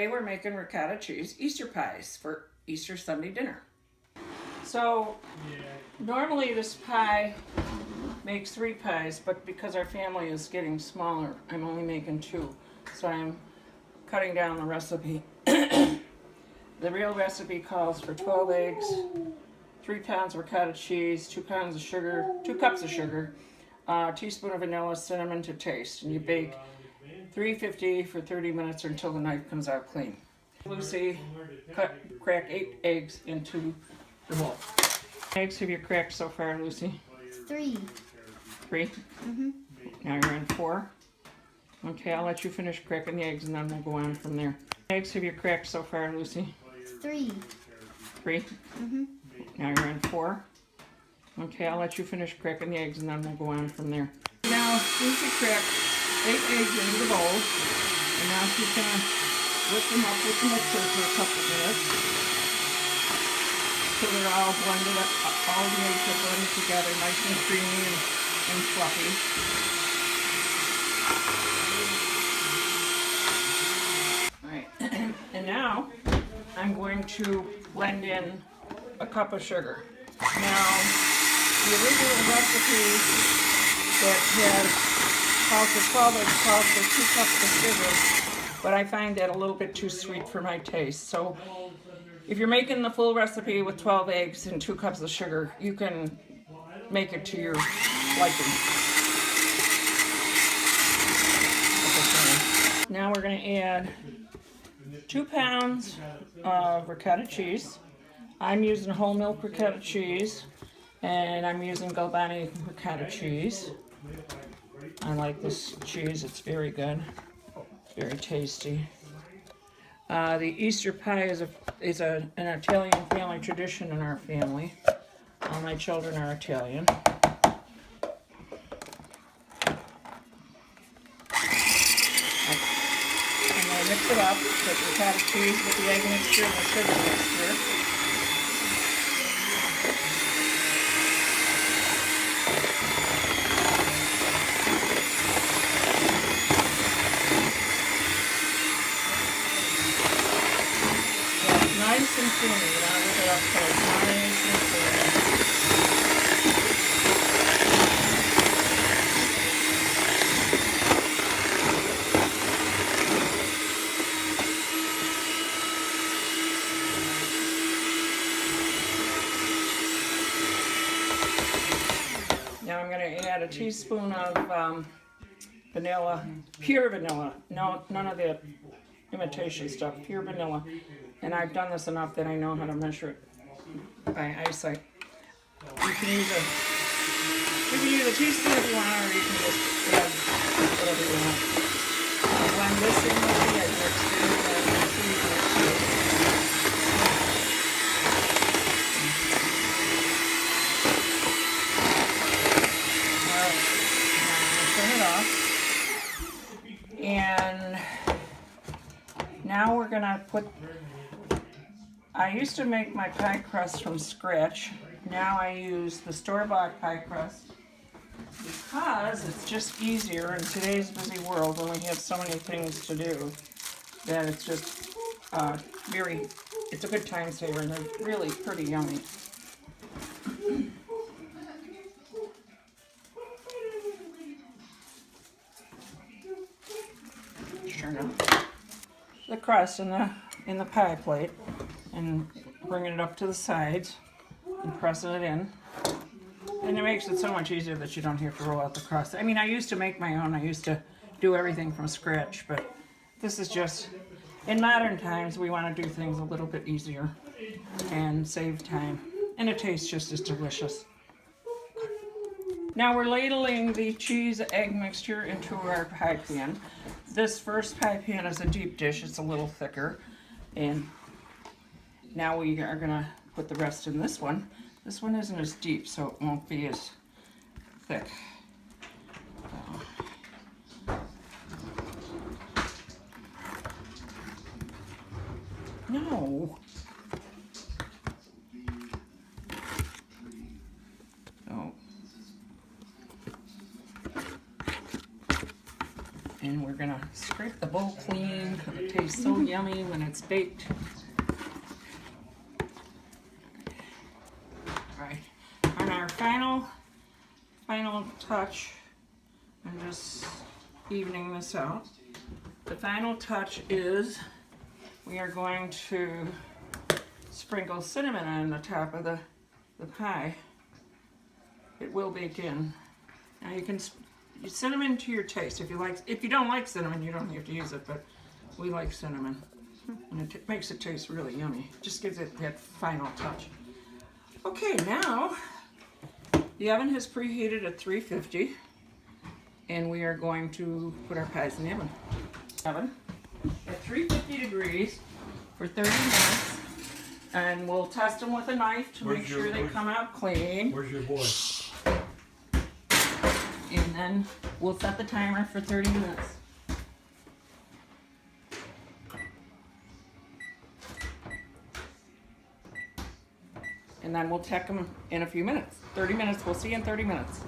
Today we're making ricotta cheese Easter pies for Easter Sunday dinner. So normally this pie makes 3 pies, but because our family is getting smaller, I'm only making 2. So I'm cutting down the recipe. The real recipe calls for 12 eggs, 3 pounds of ricotta cheese, 2 pounds of sugar, 2 cups of sugar, a teaspoon of vanilla, cinnamon to taste, and you bake 350 for 30 minutes or until the knife comes out clean. Lucy crack 8 eggs into the bowl. How many eggs have you cracked so far, Lucy? 3. 3? Mm-hmm. Now you're on 4? Okay, I'll let you finish cracking the eggs and then we'll go on from there. How many eggs have you cracked so far, Lucy? 3. 3? Mm-hmm. Now you're on 4? Okay, I'll let you finish cracking the eggs and then we'll go on from there. Now Lucy cracked 8 eggs into the bowl, and now she's gonna whip them up with the mixer for a couple minutes so they're all blended up. All the eggs are blended together, nice and creamy and fluffy. All right, and now I'm going to blend in a cup of sugar. Now, the original recipe that has calls for 12 eggs, calls for 2 cups of sugar, but I find that a little bit too sweet for my taste. So if you're making the full recipe with 12 eggs and 2 cups of sugar, you can make it to your liking. Now we're going to add 2 pounds of ricotta cheese. I'm using whole milk ricotta cheese, and I'm using Galbani ricotta cheese. I like this cheese, it's very good, very tasty. The Easter pie is an Italian family tradition in our family. All my children are Italian. I'm going to mix it up, put the ricotta cheese with the egg mixture and the sugar mixture. Nice and creamy, you want to whip it up so it's nice and creamy. Now I'm going to add a teaspoon of vanilla, pure vanilla, no, none of the imitation stuff, pure vanilla. And I've done this enough that I know how to measure it by eyesight. You can use a teaspoon if you want, or you can just add whatever you want. I'll blend this in with the egg mixture and the cheese mixture. Alright, now turn it off. And now we're gonna put, I used to make my pie crust from scratch. Now I use the store-bought pie crust because it's just easier in today's busy world when we have so many things to do that it's just it's a good time saver, and they're really pretty yummy. Sure enough. The crust in the pie plate and bringing it up to the sides and pressing it in, and it makes it so much easier that you don't have to roll out the crust. I mean, I used to make my own. I used to do everything from scratch, but this is just, in modern times, we want to do things a little bit easier and save time, and it tastes just as delicious. Now we're ladling the cheese egg mixture into our pie pan. This first pie pan is a deep dish, it's a little thicker, and now we are going to put the rest in this one. This one isn't as deep, so it won't be as thick. No. So, and And we're gonna scrape the bowl clean because it tastes so yummy when it's baked. All right, on our final touch, I'm just evening this out. The final touch is we are going to sprinkle cinnamon on the top of the pie. It will bake in. Now you can cinnamon to your taste. If you don't like cinnamon, you don't have to use it, but we like cinnamon. And it makes it taste really yummy. Just gives it that final touch. Okay, now the oven has preheated at 350, and we are going to put our pies in the oven at 350 degrees for 30 minutes, and we'll test them with a knife to make sure they come out clean. Where's your boy? And then we'll set the timer for 30 minutes. And then we'll check them in a few minutes. 30 minutes, we'll see you in 30 minutes.